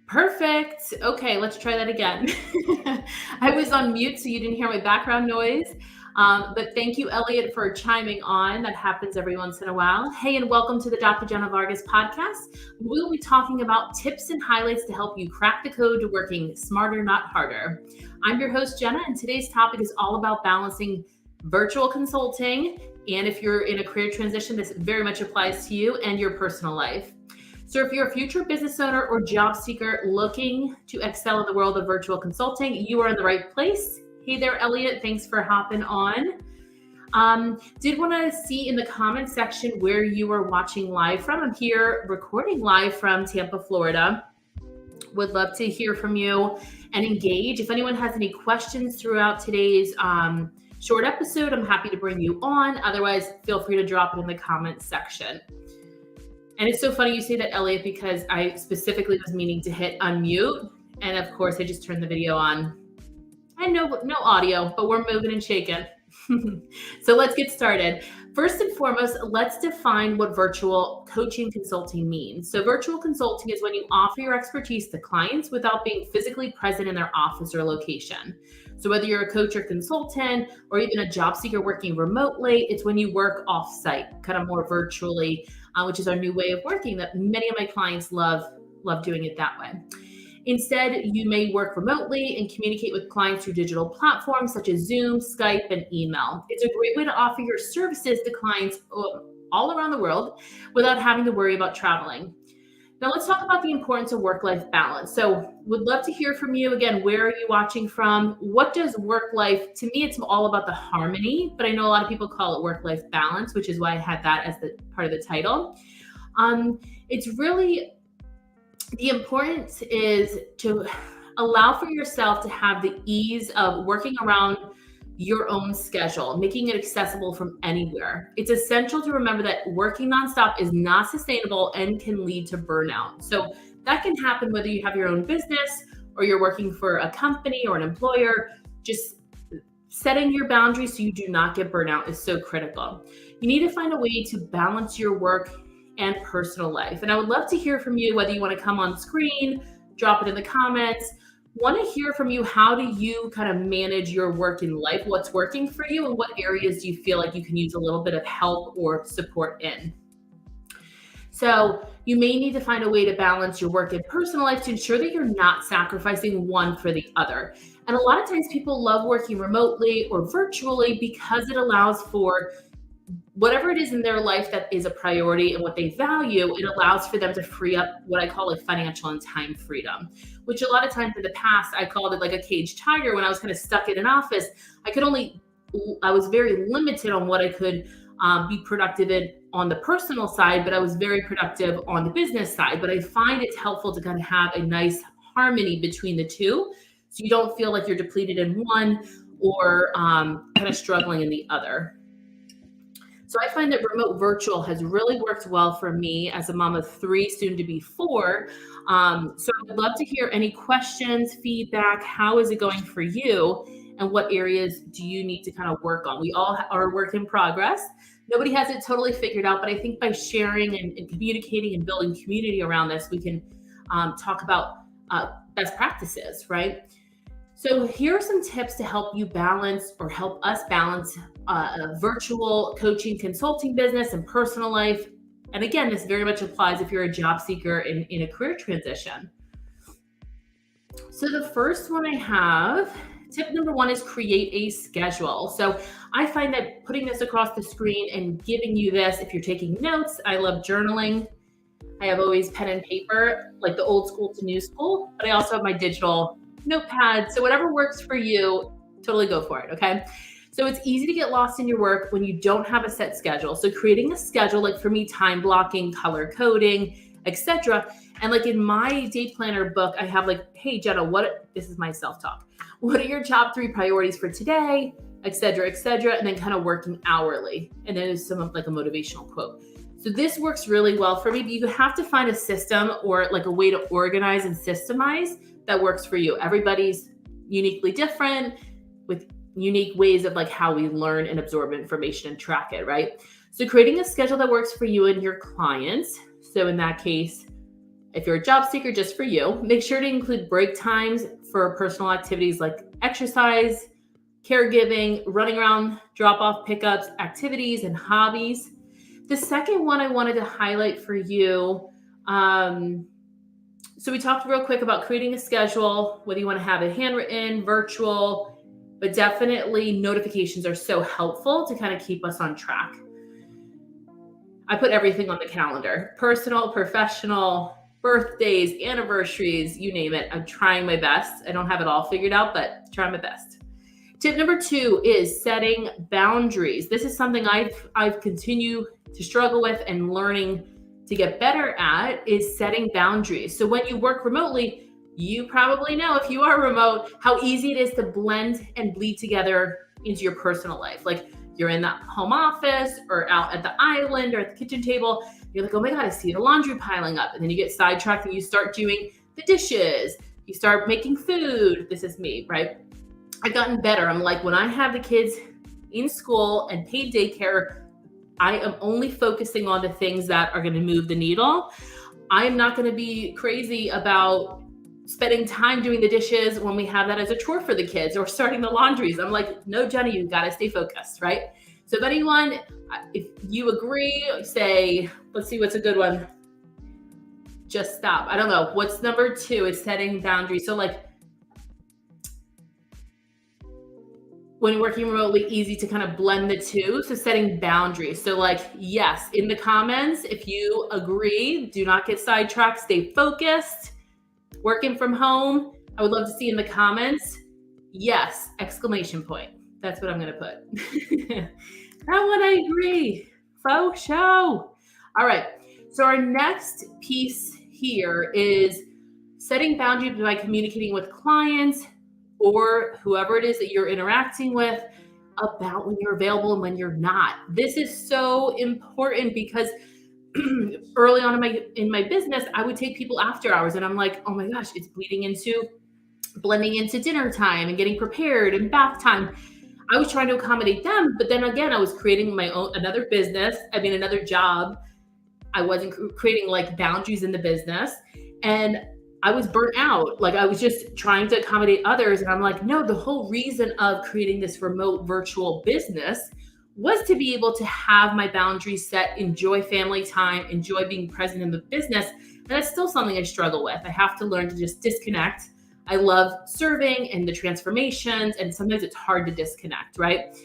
Perfect. Okay, let's try that again. I was on mute, so you didn't hear my background noise. But thank you, Elliot, for chiming on. That happens every once in a while. Hey, and welcome to the Dr. Jenna Vargas podcast. We'll be talking about tips and highlights to help you crack the code to working smarter, not harder. I'm your host, Jenna, and today's topic is all about balancing virtual consulting. And if you're in a career transition, this very much applies to you and your personal life. So if you're a future business owner or job seeker looking to excel in the world of virtual consulting, you are in the right place. Hey there, Elliot. Thanks for hopping on. Did want to see in the comment section where you are watching live from. I'm here recording live from Tampa, Florida. Would love to hear from you and engage. If anyone has any questions throughout today's short episode, I'm happy to bring you on. Otherwise, feel free to drop it in the comments section. And it's so funny you say that, Elliot, because I specifically was meaning to hit unmute. And of course, I just turned the video on. And no audio, but we're moving and shaking. So let's get started. First and foremost, let's define what virtual coaching consulting means. So virtual consulting is when you offer your expertise to clients without being physically present in their office or location. So whether you're a coach or consultant, or even a job seeker working remotely, it's when you work off-site, kind of more virtually, which is our new way of working that many of my clients love doing it that way. Instead, you may work remotely and communicate with clients through digital platforms such as Zoom, Skype, and email. It's a great way to offer your services to clients all around the world without having to worry about traveling. Now let's talk about the importance of work-life balance. So would love to hear from you. Again, where are you watching from? What does work-life, to me, it's all about the harmony, but I know a lot of people call it work-life balance, which is why I had that as the part of the title. It's really, the importance is to allow for yourself to have the ease of working around your own schedule, making it accessible from anywhere. It's essential to remember that working nonstop is not sustainable and can lead to burnout. So that can happen whether you have your own business or you're working for a company or an employer. Just setting your boundaries so you do not get burnout is so critical. You need to find a way to balance your work and personal life. And I would love to hear from you, whether you want to come on screen, drop it in the comments. Want to hear from you. How do you kind of manage your work and life? What's working for you, and what areas do you feel like you can use a little bit of help or support in? So you may need to find a way to balance your work and personal life to ensure that you're not sacrificing one for the other. And a lot of times people love working remotely or virtually because it allows for whatever it is in their life that is a priority and what they value. It allows for them to free up what I call like financial and time freedom, which a lot of times in the past, I called it like a caged tiger. When I was kind of stuck in an office, I was very limited on what I could be productive in on the personal side, but I was very productive on the business side. But I find it's helpful to kind of have a nice harmony between the two, so you don't feel like you're depleted in one or kind of struggling in the other. So I find that remote virtual has really worked well for me as a mom of 3, soon to be 4. So I'd love to hear any questions, feedback. How is it going for you? And what areas do you need to kind of work on? We all are a work in progress. Nobody has it totally figured out, but I think by sharing and communicating and building community around this, we can talk about best practices, right? So here are some tips to help you balance, or help us balance, a virtual coaching consulting business and personal life. And again, this very much applies if you're a job seeker in a career transition. So the first one I have, tip number 1 is create a schedule. So I find that putting this across the screen and giving you this, if you're taking notes, I love journaling. I have always pen and paper, like the old school to new school, but I also have my digital notepad. So whatever works for you, totally go for it. Okay. So it's easy to get lost in your work when you don't have a set schedule. So creating a schedule, like for me, time blocking, color coding, etc. And like in my day planner book, I have like, hey, Jena, this is my self-talk. What are your top 3 priorities for today, etc., etc. And then kind of working hourly. And then there's some like a motivational quote. So this works really well for me, but you have to find a system or like a way to organize and systemize that works for you. Everybody's uniquely different with unique ways of like how we learn and absorb information and track it, right? So creating a schedule that works for you and your clients. So in that case, if you're a job seeker, just for you, make sure to include break times for personal activities like exercise, caregiving, running around, drop-off pickups, activities, and hobbies. The second one I wanted to highlight for you, so we talked real quick about creating a schedule, whether you want to have it handwritten, virtual, but definitely notifications are so helpful to kind of keep us on track. I put everything on the calendar, personal, professional, birthdays, anniversaries, you name it. I'm trying my best. I don't have it all figured out, but try my best. Tip number 2 is setting boundaries. This is something I've continued to struggle with and learning to get better at, is setting boundaries. So when you work remotely, you probably know, if you are remote, how easy it is to blend and bleed together into your personal life. Like you're in the home office or out at the island or at the kitchen table. You're like, oh my God, I see the laundry piling up. And then you get sidetracked and you start doing the dishes. You start making food. This is me, right? I've gotten better. I'm like, when I have the kids in school and paid daycare, I am only focusing on the things that are going to move the needle. I am not going to be crazy about spending time doing the dishes when we have that as a chore for the kids, or starting the laundries. I'm like, no, Jenny, you got to stay focused, right? So if you agree, say, let's see, what's a good one? Just stop. I don't know. What's number 2 is setting boundaries. So like, when working remotely, easy to kind of blend the two. So setting boundaries. So like, yes, in the comments, if you agree, do not get sidetracked, stay focused. Working from home, I would love to see in the comments, yes, exclamation point. That's what I'm going to put. That one I agree. Faux show. All right. So our next piece here is setting boundaries by communicating with clients or whoever it is that you're interacting with about when you're available and when you're not. This is so important because early on in my business, I would take people after hours and I'm like, oh my gosh, it's blending into dinner time and getting prepared and bath time. I was trying to accommodate them, but then again, I was creating my own, another job. I wasn't creating like boundaries in the business and I was burnt out. Like I was just trying to accommodate others. And I'm like, no, the whole reason of creating this remote virtual business was to be able to have my boundaries set, enjoy family time, enjoy being present in the business. And that's still something I struggle with. I have to learn to just disconnect. I love serving and the transformations, and sometimes it's hard to disconnect, right?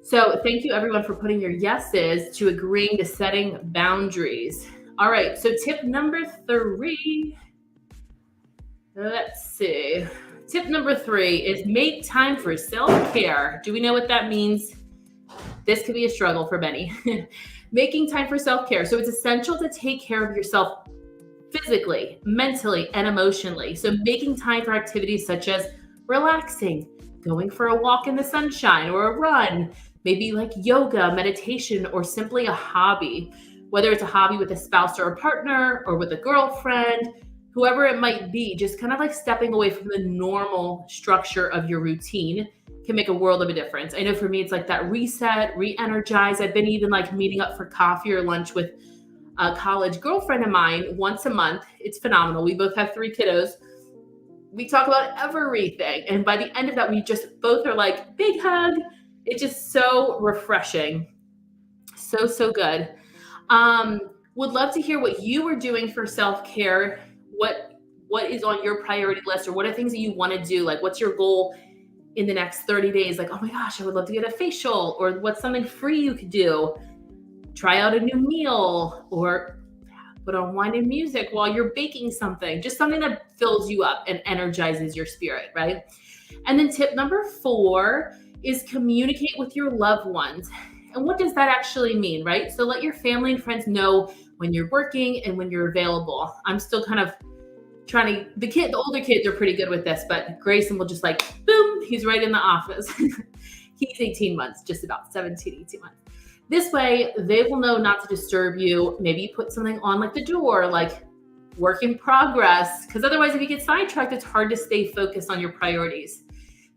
So thank you everyone for putting your yeses to agreeing to setting boundaries. All right, so tip number 3. Let's see. Tip number 3 is make time for self-care. Do we know what that means? This could be a struggle for many. Making time for self-care. So it's essential to take care of yourself physically, mentally, and emotionally. So making time for activities such as relaxing, going for a walk in the sunshine or a run, maybe like yoga, meditation, or simply a hobby. Whether it's a hobby with a spouse or a partner or with a girlfriend, whoever it might be, just kind of like stepping away from the normal structure of your routine can make a world of a difference. I know for me, it's like that reset, re-energize. I've been even like meeting up for coffee or lunch with a college girlfriend of mine once a month. It's phenomenal. We both have 3 kiddos. We talk about everything. And by the end of that, we just both are like, big hug. It's just so refreshing. So good. Would love to hear what you were doing for self-care. What is on your priority list, or what are things that you want to do? Like, what's your goal in the next 30 days? Like, oh my gosh, I would love to get a facial, or what's something free you could do? Try out a new meal, or put on wine and music while you're baking something, just something that fills you up and energizes your spirit, right? And then tip number 4 is communicate with your loved ones. And what does that actually mean, right? So let your family and friends know when you're working and when you're available. I'm still kind of trying to, the older kids are pretty good with this, but Grayson will just like, boom, he's right in the office. He's 18 months, just about 17, 18 months. This way, they will know not to disturb you. Maybe you put something on like the door, like work in progress, because otherwise if you get sidetracked, it's hard to stay focused on your priorities.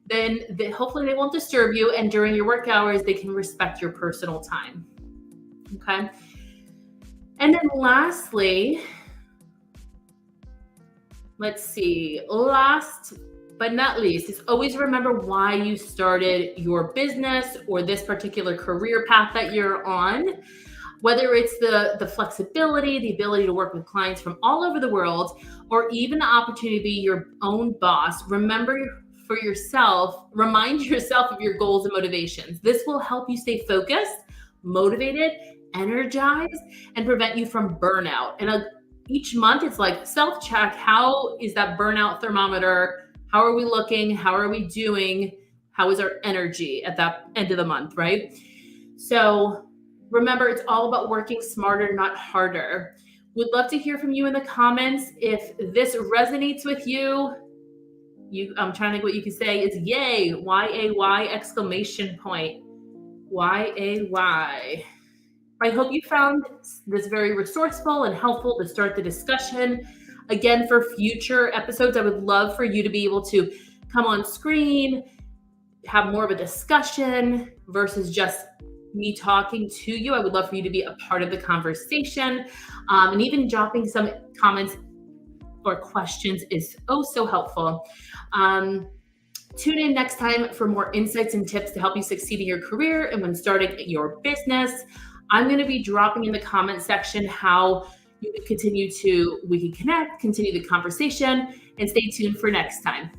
Then hopefully they won't disturb you, and during your work hours, they can respect your personal time. Okay. And then lastly, let's see, last but not least, is always remember why you started your business or this particular career path that you're on. Whether it's the flexibility, the ability to work with clients from all over the world, or even the opportunity to be your own boss, remind yourself of your goals and motivations. This will help you stay focused, motivated, energized, and prevent you from burnout. And each month it's like self-check. How is that burnout thermometer? How are we looking? How are we doing? How is our energy at that end of the month, right? So remember, it's all about working smarter, not harder. Would love to hear from you in the comments. If this resonates with you, I'm trying to think what you can say is yay, Y-A-Y, exclamation point, Y-A-Y. I hope you found this very resourceful and helpful to start the discussion. Again, for future episodes, I would love for you to be able to come on screen, have more of a discussion versus just me talking to you. I would love for you to be a part of the conversation, and even dropping some comments or questions is so helpful. Tune in next time for more insights and tips to help you succeed in your career and when starting your business. I'm going to be dropping in the comment section how you can we can connect, continue the conversation, and stay tuned for next time.